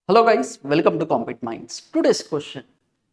Hello guys, welcome to Compete Minds. Today's question: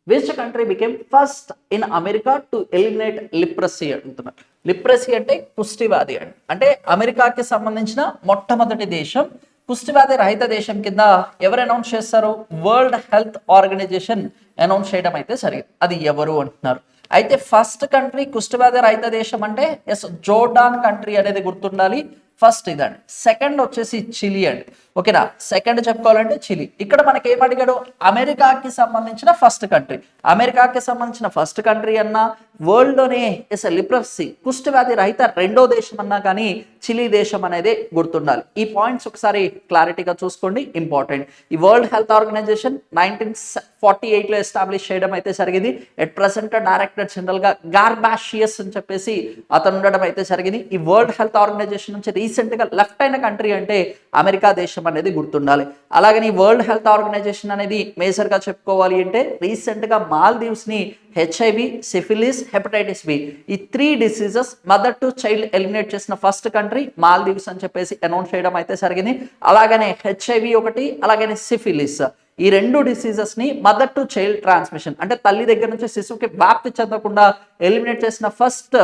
which country became first in America to eliminate leprosy? అంటున్నారు. Leprosy అంటే కుష్టివ్యాధి అంటే అమెరికాకి సంబంధించిన మొట్టమొదటి దేశం కుష్టివ్యాధి రహిత దేశం కింద ఎవరు అనౌన్స్ చేస్తారు? వరల్డ్ హెల్త్ ఆర్గనైజేషన్ అనౌన్స్ చేయడం అయితే జరిగింది. అది ఎవరు అంటున్నారు. అయితే ఫస్ట్ కంట్రీ కుష్టివ్యాధి రహిత దేశం అంటే ఎస్ జోర్డాన్ కంట్రీ అనేది గుర్తుండాలి. ఫస్ట్ ఇదండి. సెకండ్ వచ్చేసి చిలీ అండి. ఓకేనా, సెకండ్ చెప్పుకోవాలంటే చిలీ. ఇక్కడ మనకి ఏం అడిగాడు? అమెరికాకి సంబంధించిన ఫస్ట్ కంట్రీ. అమెరికాకి సంబంధించిన ఫస్ట్ కంట్రీ అన్నా, వరల్డ్లోనే ఎస్ లిప్రసీ కుష్ఠవ్యాధి రహిత రెండో దేశం అన్నా కానీ చిలీ దేశం అనేది గుర్తుండాలి. ఈ పాయింట్స్ ఒకసారి క్లారిటీగా చూసుకోండి, ఇంపార్టెంట్. ఈ వరల్డ్ హెల్త్ ఆర్గనైజేషన్ 1948లో ఎస్టాబ్లిష్ చేయడం అయితే జరిగింది. ఎట్ ప్రెసెంట్ డైరెక్టర్ జనరల్ గా గార్బాషియస్ అని చెప్పేసి అతను ఉండడం అయితే జరిగింది. ఈ వరల్డ్ హెల్త్ ఆర్గనైజేషన్ నుంచి రీసెంట్ గా లెఫ్ట్ అయిన కంట్రీ అంటే అమెరికా దేశం అనేది గుర్తుండాలి. అలాగని వరల్డ్ హెల్త్ ఆర్గనైజేషన్ అనేది మేజర్ గా చెప్పుకోవాలి అంటే రీసెంట్ గా మాల్దీవ్స్ ని హెచ్ఐవి, సిఫిలిస్, హెపటైటిస్ బి ఈ 3 diseases mother to child eliminate చేసిన ఫస్ట్ కంట్రీ మాల్దీవ్స్ అని చెప్పేసి అనౌన్స్ చేయడం అయితే జరిగింది. అలాగనే హెచ్ఐవి ఒకటి, అలాగనే సిఫిలిస్ ఈ 2 డిసీజెస్ ని మదర్ టు చైల్డ్ ట్రాన్స్మిషన్ అంటే తల్లి దగ్గర నుంచి శిశువుకి వ్యాప్తి చెందకుండా ఎలిమినేట్ చేసిన ఫస్ట్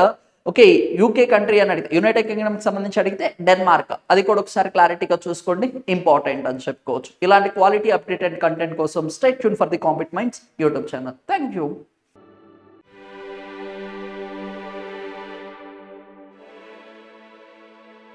యూకే కంట్రీ అని అడిగితే, యునైటెడ్ కింగ్డమ్ కి సంబంధించి అడిగితే డెన్మార్క్. అది కూడా ఒకసారి క్లారిటీగా చూసుకోండి, ఇంపార్టెంట్ అని చెప్పుకోవచ్చు. ఇలాంటి క్వాలిటీ అప్డేటెడ్ కంటెంట్ కోసం stay tune for the compete minds YouTube channel. Thank you.